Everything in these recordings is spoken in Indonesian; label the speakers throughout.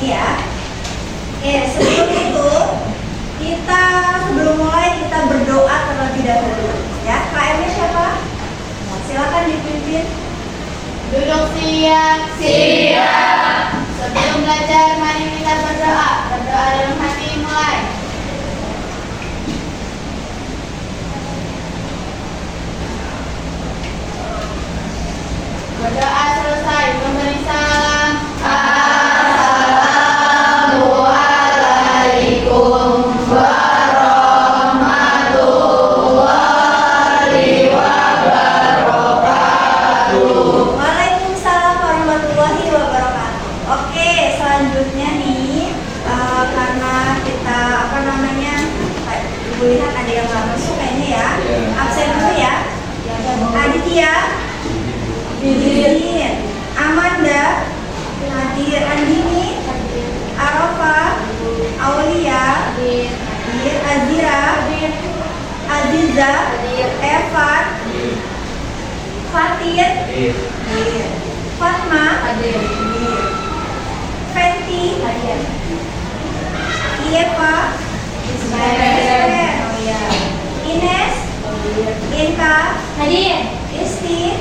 Speaker 1: ini ya. Oke, sebelum mulai kita berdoa terlebih dahulu. Ya, KM-nya siapa? Silakan dipimpin.
Speaker 2: Duduk siap. Sebelum belajar, mari kita berdoa. Berdoa dalam hati, mulai. Berdoa selesai, memberi salam. Assalamualaikum warahmatullahi wabarakatuh.
Speaker 1: Waalaikumsalam warahmatullahi wabarakatuh. Oke, selanjutnya nih karena kita Ibu lihat ada yang nggak masuk kayaknya ya. Absen dulu ya. Aditya, Didin, Amanda, hadir. Andini, Arafah, Aulia, hadir. Azira, Aziza, Evan, Fatir, Fatma, Fenty, Iepa, Ines, Inka, Isti,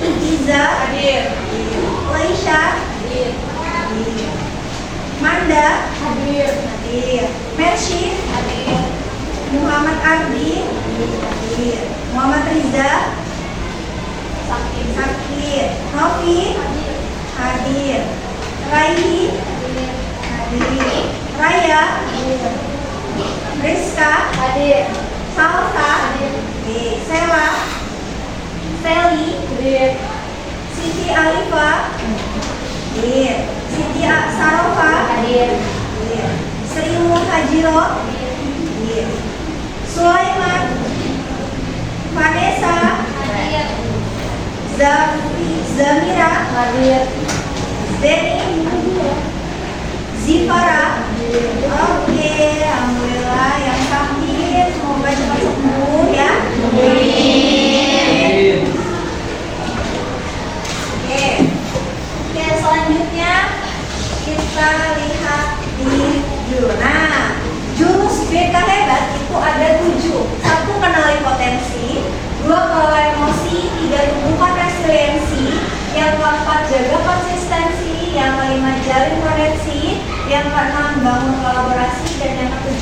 Speaker 1: Iza, Laisha, Manda, Mercy, Muhammad Ardi, Muhammad Riza, Sakir, Novi, hadir. Raihi, hadir. Raya, Rizka, Salsa, Sela, Seli, Siti Alifa, Siti Sarofa, Sri Muhajiro, Sulaiman, Vanessa, Zamira, Zeni, Zifara. Oke, alhamdulillah yang sakit semoga cepat sembuh ya. Amin. Oke, selanjutnya kita lihat di jurus. Nah, jurus BK hebat itu ada 7. 1. Kenali potensi. 2. Kelola emosi. 3. Tumbuhkan resiliensi. Yang keempat, jaga konsistensi. Yang kelima, jalin koneksi. Yang keenam, bangun kolaborasi. Dan yang ketujuh,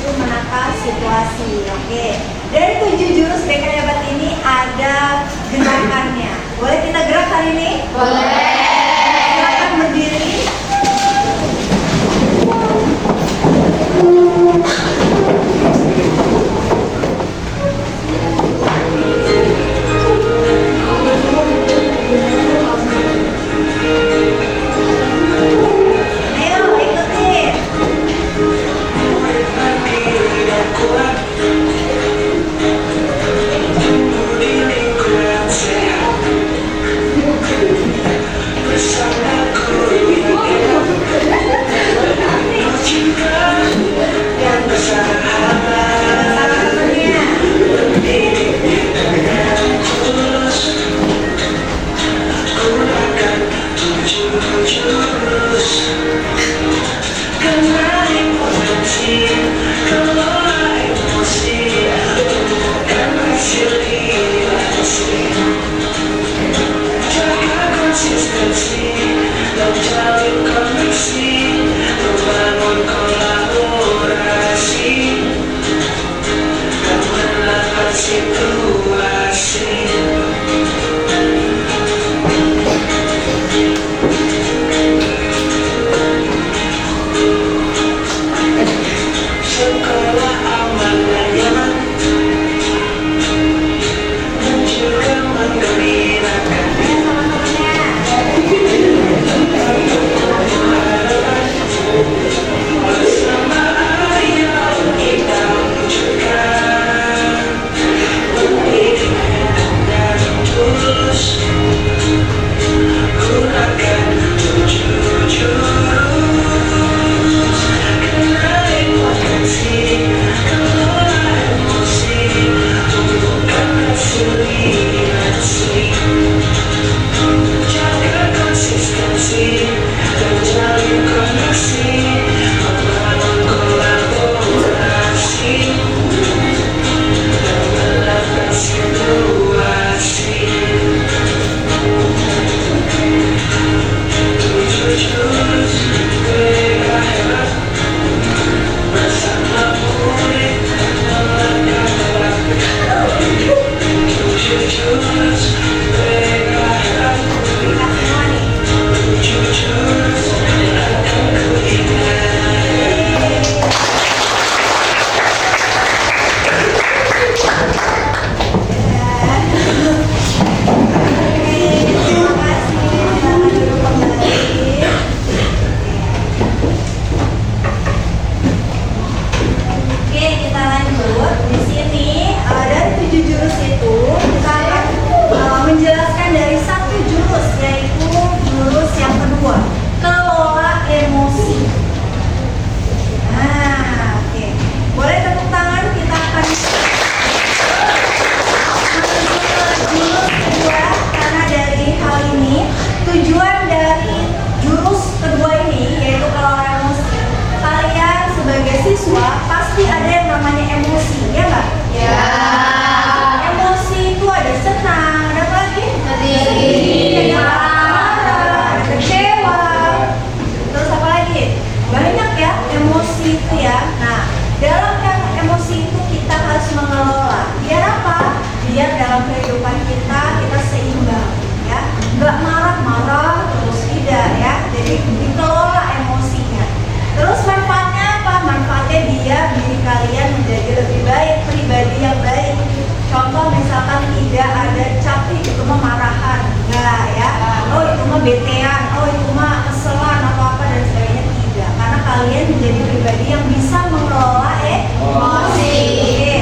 Speaker 1: kebetean, oh itu mah keselan apa-apa dan sebagainya, tidak. Karena kalian menjadi pribadi yang bisa mengelola emosi. Oke.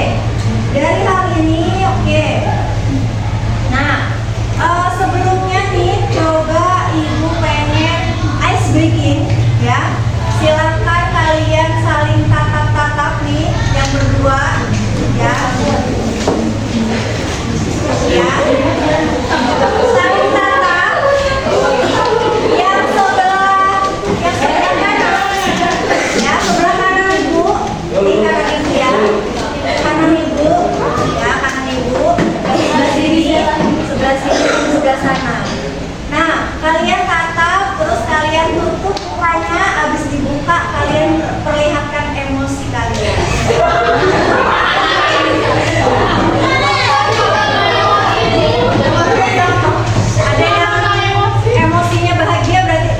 Speaker 1: Dari hal ini, oke. Nah, sebelumnya nih, coba ibu pengen ice breaking, ya. Silakan kalian saling tatap-tatap nih, yang berdua, ya. Ya. Saling tatap. Yang sebelah kanan, ya sebelah kanan ibu, ini kanan ibu ya, kanan ibu, ya kanan ibu, sebelah sini, sebelah sana. Nah, kalian tatap, terus kalian tutup mukanya, habis dibuka kalian perlihatkan emosi kalian. Ada yang emosinya bahagia berarti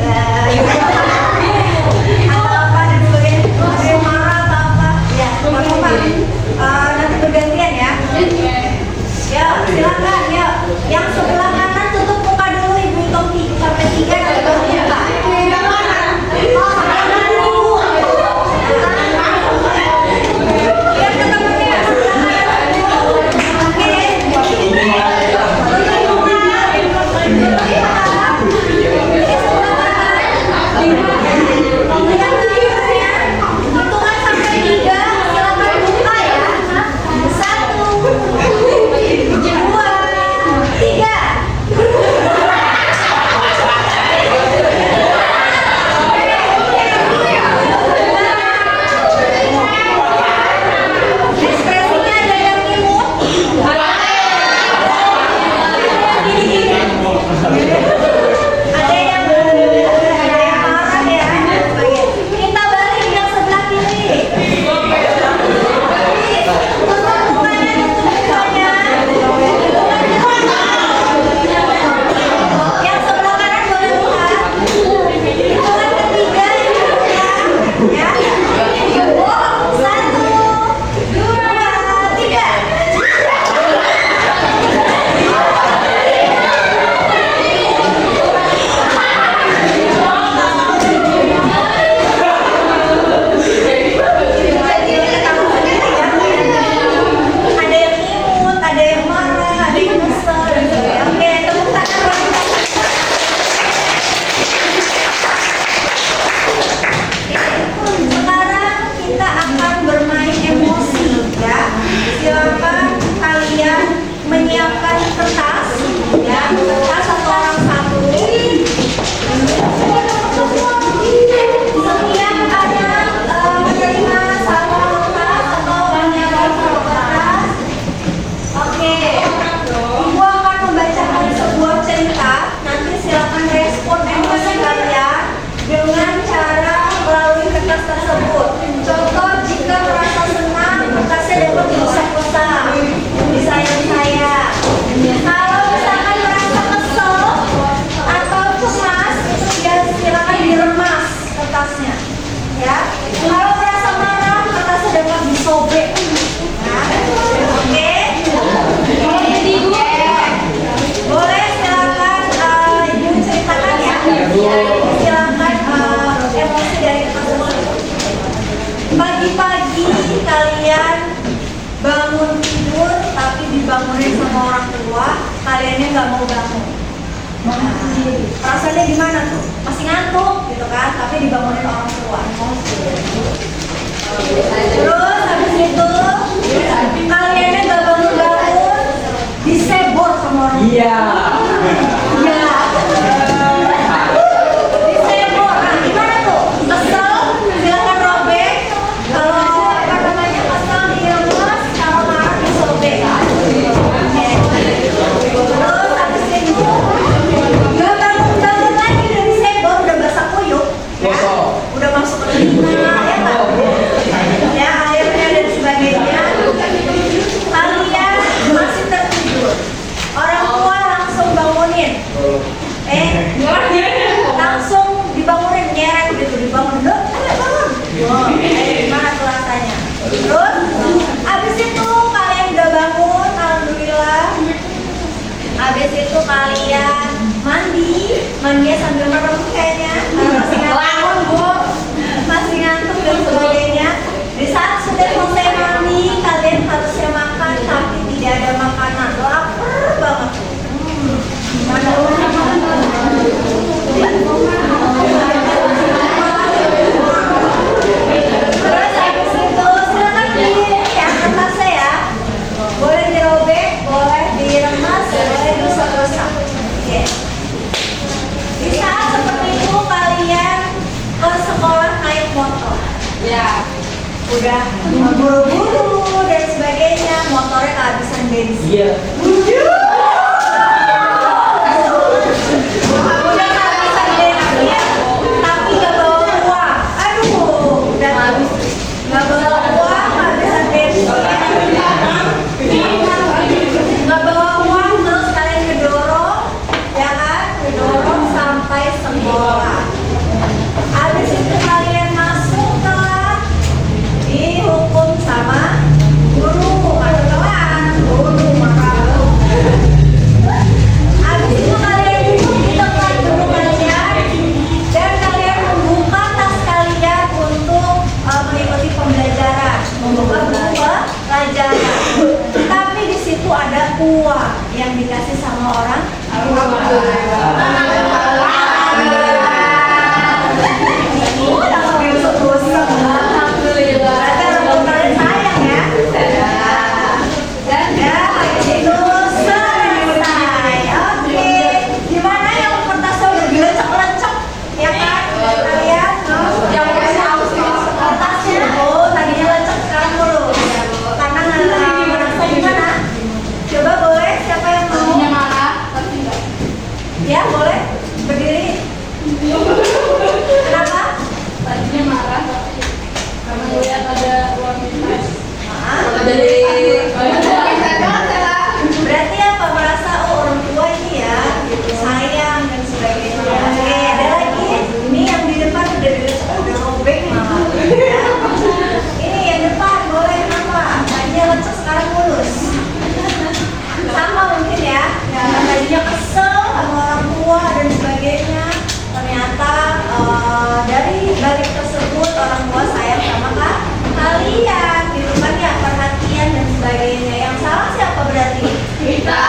Speaker 1: atau apa dan sebagainya, ada yang marah atau apa, ya apa-apa. Nanti bergantian ya. Ya silakan ya. Yang sebelah kanan tutup muka dulu, ibu hitung sampai 3 nanti baru buka. Yang mana? Kanan ibu. Yang ketemunya sebelah kanan ibu. Oke. Hitungan sampai 3, silakan buka ya. 1, 2, 3. Ekspresinya ada yang imut, ada yang marah ya. Kita balik yang sebelah kiri. Tutup mukanya, tutup mukanya. Yang sebelah kanan boleh buka. Hitungan ketiga ini buka. Ya. 1, 2, 3. Ada yang imut, ada yang marah, ada yang kesel dan sebagainya. Oke, tepuk tangan buat kita. Sekarang kita akan bermain emosi ya. Silakan kalian menyiapkan kertas ya, kertas satu orang satu. Setiap ada menerima satu kertas atau menyiapkan satu kertas. Oke, ibu akan membacakan sebuah cerita. Nanti silakan respon emosi kalian dengan cara melalui kertas tersebut. Contoh, jika merasa senang, kertasnya dapat diusap-usap, disayang-sayang. Kalau misalkan merasa kesel atau cemas, itu ya silakan diremas kertasnya. Ya, kalau merasa marah, kertasnya dapat disobek. Nah, oke. Boleh silakan ibu ceritakan ya. Silakan emosi dari kertas tersebut. Pagi-pagi kalian bangun tidur tapi dibangunin sama orang tua, kaliannya nggak mau bangun. Perasaannya gimana tuh? Masih ngantuk gitu kan, tapi dibangunin orang tua. Terus habis itu kaliannya nggak bangun-bangun, disebor sama orang tua.
Speaker 3: Iya.
Speaker 1: Ya. Disebor. Nah, gimana tuh? Kesel, silakan robek. Kalau apa namanya kesel diremas, kalau marah disobek. Oke. Terus habis itu nggak bangun-bangun lagi, udah disebor, udah basah kuyup. Ya. Udah masuk ke telinga, ya kan? Ya, airnya dan sebagainya. Kalian masih tertidur. Orang tua langsung bangunin. Langsung dibangunin, nyeret gitu, dibangun. Loh, ayo bangun. Oh, gimana tuh rasanya? Terus, abis itu kalian udah bangun, alhamdulillah. Habis itu kalian mandi Mania sambil merem kayaknya, masih ngantuk, masih ngantuk dan sebagainya. Di saat sudah selesai mandi, kalian harusnya makan, tapi tidak ada makanan. Lapar banget. Terus habis itu silakan diangkat tasnya ya. Boleh dirobek, boleh diremas, boleh diusap-usap. Oke. Di saat seperti itu kalian ke sekolah naik motor.
Speaker 2: Ya.
Speaker 1: Udah buru-buru dan sebagainya, motornya kehabisan bensin.
Speaker 3: Iya.
Speaker 1: Udah kehabisan bensin, tapi gak bawa uang. Aduh, udah gak bawa uang, kehabisan bensin. Gak bawa uang, terus kalian ngedorong, ya kan? Ngedorong sampai sekolah. Habis itu kalian masuk kelas, dihukum sama guru. Ada telat, guru marah. Habis itu kalian duduk di tempat duduk kalian dan kalian membuka tas kalian untuk mengikuti pembelajaran, membuka buku pelajaran. Tapi di situ ada uang yang dikasih sama orang tua. Udah sampai usap-usap. Berarti orang tua kalian sayang ya. Dan habis itu selesai. Oke, gimana yang kertasnya udah dilecek-lecek, ya kan? Kalian, yang kertasnya, tadinya lecek sekarang mulus. Karena merasa gimana? Coba boleh, siapa yang mau?
Speaker 2: Tadinya marah, tapi enggak.
Speaker 1: Ya boleh, berdiri. Kenapa?
Speaker 2: Tadinya marah, tapi karena melihat ada uang minus.
Speaker 1: Maaf.
Speaker 2: Dari
Speaker 1: Berarti apa? Merasa orang tua ini ya gitu, sayang dan sebagainya. Oke, ada lagi. Ini yang di depan udah robek malah. Ya. Ini yang depan boleh kenapa? Tadinya lecek sekarang mulus. Sama mungkin ya. Ya tadinya kesel sama orang tua dan sebagainya. Ternyata dari balik tersebut orang tua sayang sama kalian gitu kan ya, perhatian dan sebagainya. Yang salah siapa berarti?
Speaker 2: kita.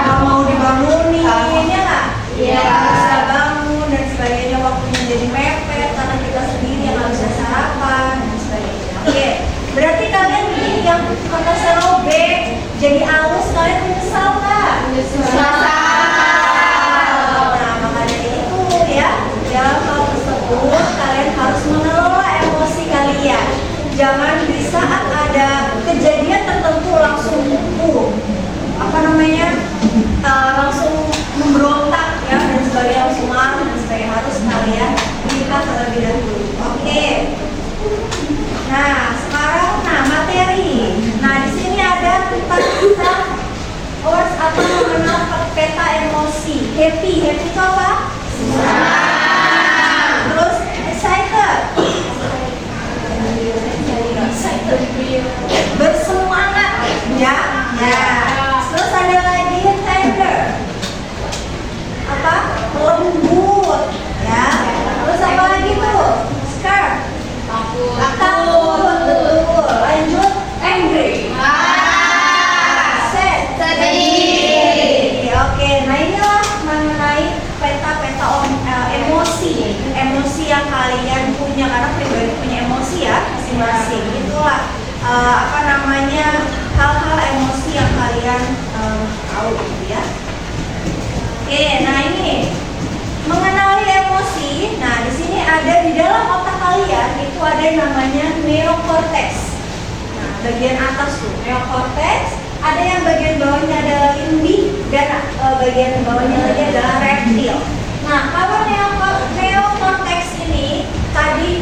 Speaker 1: Nggak mau dibangunin ya nggak?
Speaker 2: Iya.
Speaker 1: Nggak bisa bangun dan sebagainya, waktunya jadi mepet karena kita sendiri yang nggak bisa sarapan dan sebagainya. Oke, berarti kalian ini yang kertasnya robek jadi halus, kalian menyesal nggak? Nah, maka dari itu ya, dalam hal tersebut kalian harus mengelola emosi kalian. Jangan di saat ada kejadian tertentu langsung langsung memberontak ya dan sebagainya, langsung marah dan sebagainya. Harus kalian lihat terlebih dahulu. Oke. Nah, sekarang materi. Nah, di sini ada tentang kita harus mengenal peta emosi. Happy itu apa? Terus excited. Bersemangat ya. Terus ada lagi tender. Apa? Lembut ya. Terus apa lagi tuh? Scared. Takut. Betul. Lanjut, angry. Sad. Oke, nah inilah mengenai peta-peta emosi yang kalian punya, karena pribadi punya emosi ya masing-masing. Itulah hal-hal emosi yang kalian tahu gitu ya. Oke, nah ini mengenali emosi. Nah, di sini ada di dalam otak kalian itu ada yang namanya neokortex. Nah, bagian atas tuh neokortex, ada yang bagian bawahnya adalah limbic dan bagian bawahnya lagi adalah reptil. Nah, kalau neokortex ini tadi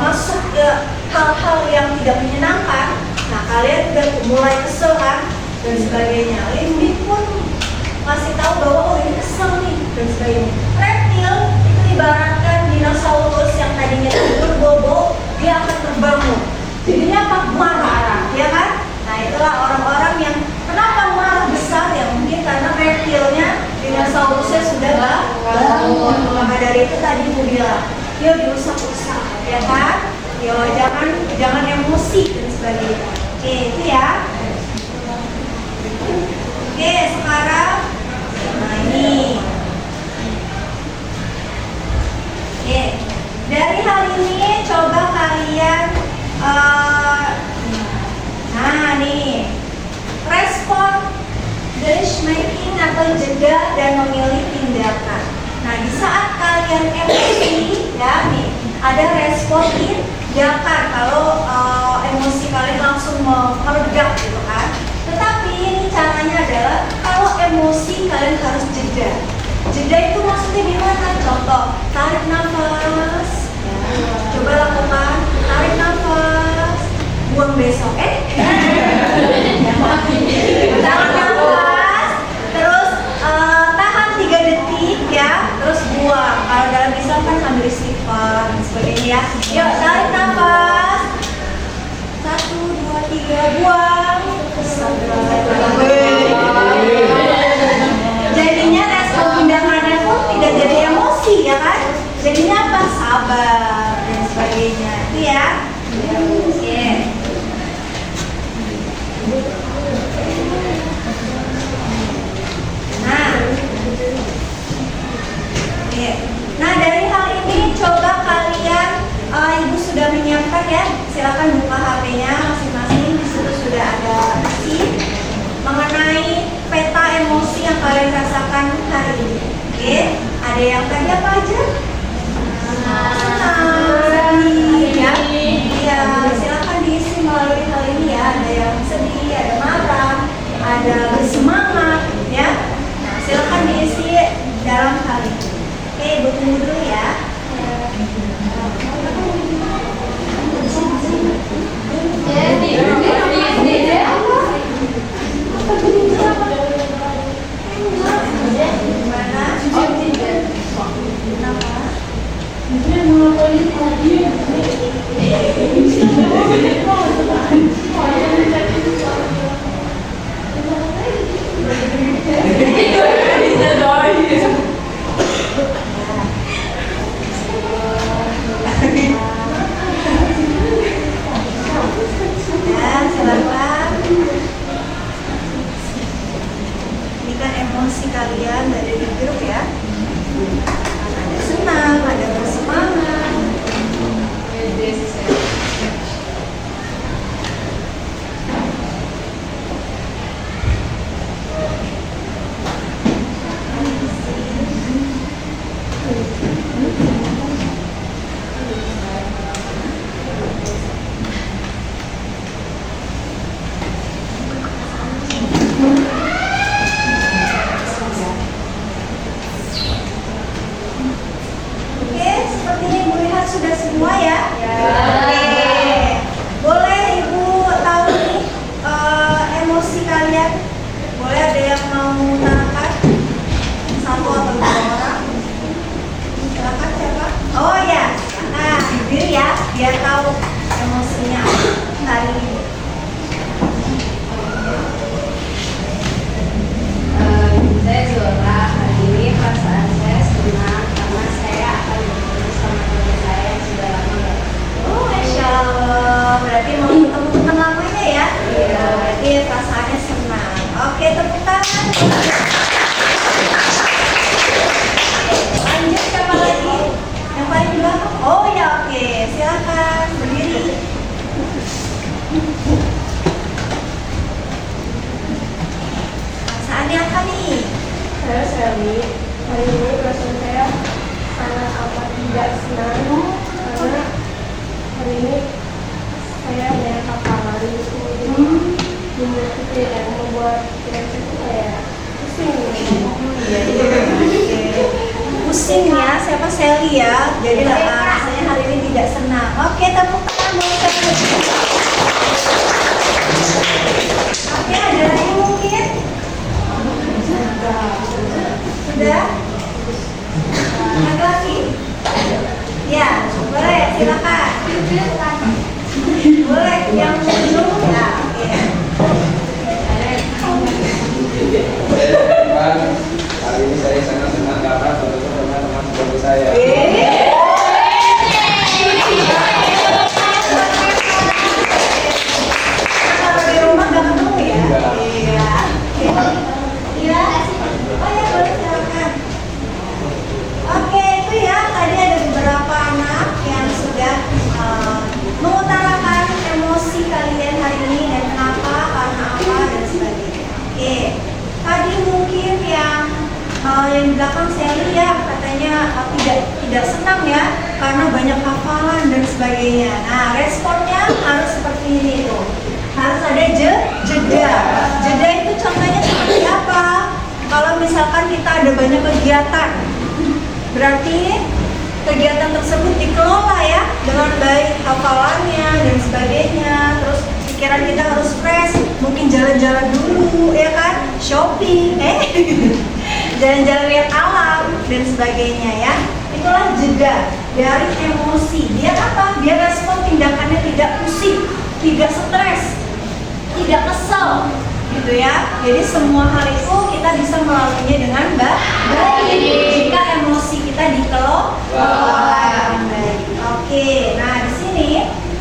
Speaker 1: masuk ke hal-hal yang tidak menyenangkan. Nah, kalian udah mulai kesel kan dan sebagainya. Limbic pun masih tahu bahwa oh ini kesel nih dan sebagainya. Reptil itu ibaratkan dinosaurus yang tadinya tidur bobo, dia akan terbangun. Jadinya apa? Marah, ya kan? Nah, itulah orang-orang yang kenapa marah besar ya, mungkin karena reptilnya dinosaurus tadi mau bilang, yuk diusap-usap, ya kan? Yo, jangan emosi dan sebagainya. Oke, itu ya. Oke, sekarang, nah ini. Oke, dari hal ini coba kalian, nah nih, respon making atau jeda dan memilih tindakan. Nah, di saat kalian emosi, ya nih, ada respon tindakan. Kalau emosi kalian langsung meledak gitu kan. Tetapi ini caranya adalah kalau emosi kalian harus jeda. Jeda itu maksudnya gimana? Contoh, tarik nafas. Coba lakukan, tarik nafas, buang besok. Tarik nafas, terus tahan 3 detik ya, terus buang. Kalau dalam Islam kan sambil istighfar dan sebagainya ya. Yuk, tarik nafas. 1, 2, 3, buang. Jadinya respon tindakannya pun tidak jadi emosi ya kan? Jadinya apa? Sabar dan sebagainya. Itu ya. Oke. Nah, dari hal ini coba kalian, ibu sudah menyiapkan ya. Silakan buka HP-nya masing-masing. Di situ sudah ada sheet mengenai peta emosi yang kalian rasakan hari ini. Oke, ada yang tadi apa aja? Senang, sedih, ya. Iya, silakan diisi melalui hal ini ya. Ada yang sedih, ada marah, ada bersemangat, ya. Nah, silakan diisi dalam hal ini. Oke, ibu tunggu dulu ya. Ini kan emosi kalian ada di grup ya. Ada senang, ada bersemangat. Oke, sepertinya Ibu lihat sudah semua ya. Oke, boleh Ibu tahu nih emosi kalian? Boleh ada yang mau mengutarakan? Satu atau 2 orang? Silakan siapa? Oh ya, nah berdiri ya, biar tahu emosinya hari ini.
Speaker 3: Saya Zora, hari ini perasaan saya senang karena saya akan bertemu sama teman saya yang sudah lama gak ketemu.
Speaker 1: Oh, Masya Allah, berarti mau ketemu teman lamanya ya? Iya, berarti perasaannya senang. Oke, tepuk tangan. Lanjut siapa lagi? Yang paling di belakang? Oh ya, oke, silakan berdiri. Perasaannya apa nih?
Speaker 2: Saya Sally. Hari ini perasaan saya sangat amat tidak senang karena hari ini saya ada hafalan itu membuat pikiran saya itu kayak pusing.
Speaker 1: Pusing ya, siapa Sally ya? Jadi rasanya hari ini tidak senang. Oke, tepuk tangan buat Sally. Oke, ada lagi mungkin? Sudah? Ada lagi? Ya, boleh, silakan. Boleh, yang belum ya. Oke.
Speaker 4: Hari ini saya sangat senang karena bertemu dengan teman seperti saya.
Speaker 1: belakang saya lihat katanya tidak senang ya karena banyak hafalan dan sebagainya. Nah, responnya harus seperti ini tuh. Harus ada jeda. Jeda itu contohnya seperti apa? Kalau misalkan kita ada banyak kegiatan, berarti kegiatan tersebut dikelola ya dengan baik, hafalannya dan sebagainya. Terus pikiran kita harus fresh, mungkin jalan-jalan dulu ya kan, shopping, jalan-jalan lihat alam dan sebagainya ya. Itulah jeda dari emosi. Biar apa? Biar respon tindakannya tidak pusing, tidak stres, tidak kesel, gitu ya. Jadi semua hal itu kita bisa melaluinya dengan baik jika emosi kita dikelola dengan baik. Oke, nah di sini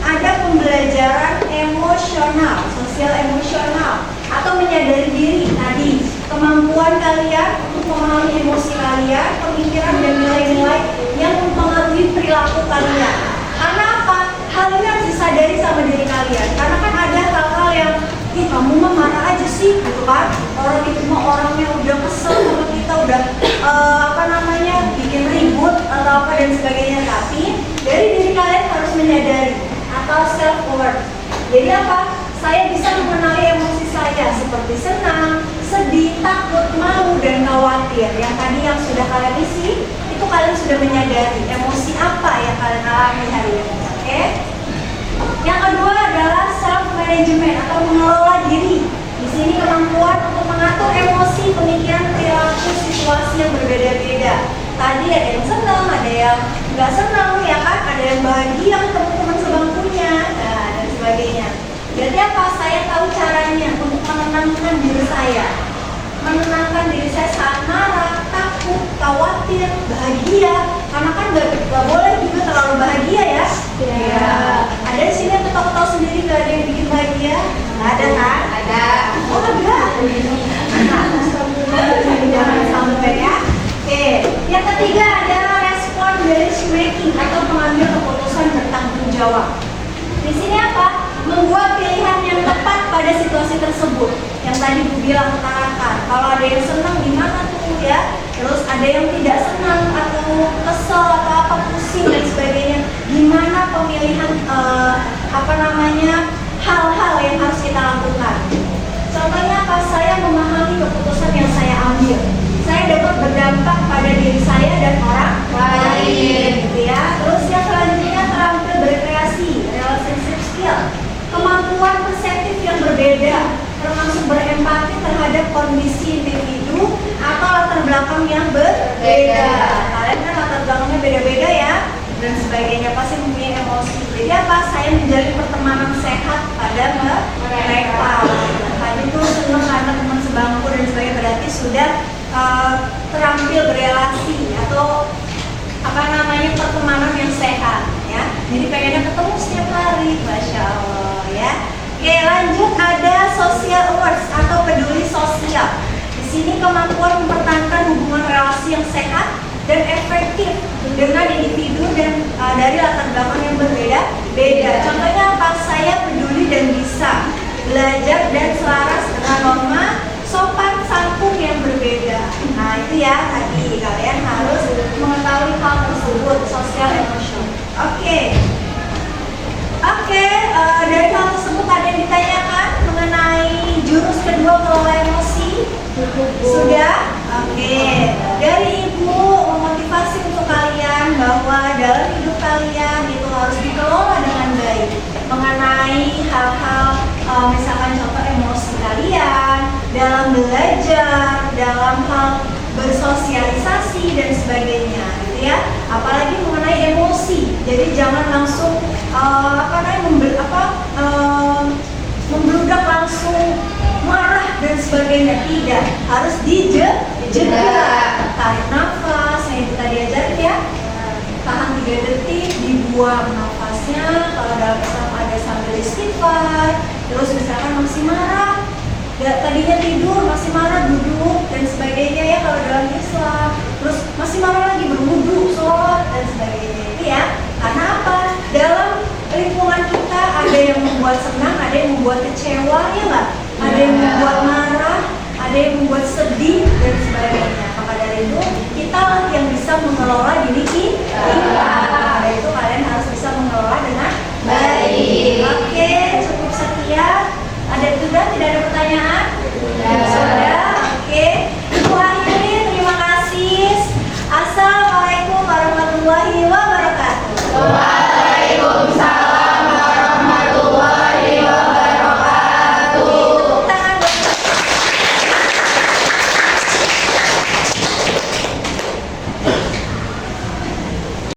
Speaker 1: ada pembelajaran emosional, sosial emosional, atau menyadari diri tadi. Kemampuan kalian untuk memahami emosi kalian, pemikiran dan nilai-nilai yang mempengaruhi perilaku kalian. Karena apa? Hal ini harus disadari sama diri kalian. Karena kan ada hal-hal yang, ih kamu mah marah aja sih, gitu kan? Orang itu mah orangnya udah kesel sama kita, udah bikin ribut atau apa dan sebagainya. Tapi dari diri kalian harus menyadari atau self aware. Jadi apa? Saya bisa mengenali emosi saya seperti senang, sedih, takut, malu, dan khawatir. Yang tadi yang sudah kalian isi, itu kalian sudah menyadari emosi apa yang kalian alami hari ini. Oke? Yang kedua adalah self management atau mengelola diri. Di sini kemampuan untuk mengatur emosi, pemikiran, perilaku, situasi yang berbeda-beda. Tadi ada yang senang, ada yang nggak senang, ya kan? Ada yang bahagia ketemu teman sebangkunya, nah, dan sebagainya. Jadi apa? Saya tahu caranya untuk menenangkan diri saya. Menenangkan diri saya saat marah, takut, khawatir, bahagia. Karena kan nggak boleh juga terlalu bahagia ya. Ya. Ada di sini yang ketawa-ketawa sendiri nggak ada yang bikin bahagia? Nggak ada kan? Ada. Oh ada. Jangan sampai ya. Oke. Yang ketiga adalah respon decision making atau mengambil keputusan bertanggung jawab. Di sini apa? Membuat pilihan yang tepat pada situasi tersebut. Yang tadi Bu bilang utarakan. Kalau ada yang senang gimana tuh ya? Terus ada yang tidak senang atau kesel atau apa pusing dan sebagainya. Gimana pemilihan hal-hal yang harus kita lakukan? Contohnya apa? Saya memahami keputusan yang saya ambil. Saya dapat berdampak pada diri saya dan orang lain, gitu ya. Terus yang selanjutnya terampil berkreasi, relationship skill, kemampuan perseptif yang berbeda, termasuk berempati terhadap kondisi individu atau latar belakang yang berbeda. Kalian kan latar belakangnya beda-beda ya, dan sebagainya, pasti mempunyai emosi. Jadi apa? Saya menjalin pertemanan sehat pada mereka. Tadi tuh senang karena teman sebangku dan sebagainya, berarti sudah terampil berelasi atau pertemanan yang sehat ya. Jadi pengennya ketemu setiap hari, masya Allah ya. Oke, lanjut ada social awareness atau peduli sosial. Di sini kemampuan mempertahankan hubungan relasi yang sehat dan efektif dengan individu dan dari latar belakang yang berbeda-beda. Contohnya apa? Saya peduli dan bisa belajar dan selaras dengan norma sopan santun yang berbeda. Nah itu ya tadi kalian harus mengetahui hal tersebut, sosial emotion. Oke, dari hal tersebut ada yang ditanyakan mengenai jurus kedua kelola emosi? Sudah? Oke. Dari Ibu memotivasi untuk kalian bahwa dalam hidup kalian itu harus dikelola dengan baik. Mengenai hal-hal misalkan contoh emosi kalian dalam belajar, dalam hal bersosialisasi dan sebagainya, gitu ya. Apalagi mengenai emosi. Jadi jangan langsung membludak langsung marah dan sebagainya, tidak, harus dijeda, tarik nafas yang kita diajarin ya, tahan 3 detik, dibuang nafasnya. Kalau dalam Islam ada sambil istighfar. Terus misalkan masih marah, tadinya tidur masih marah, duduk dan sebagainya ya kalau dalam Islam. Terus masih marah lagi, berwudu, sholat dan sebagainya itu ya. Karena apa? Dalam lingkungan kita ada yang membuat senang, ada yang membuat kecewa ya nggak? Ada yang membuat marah, ada yang membuat sedih dan sebagainya.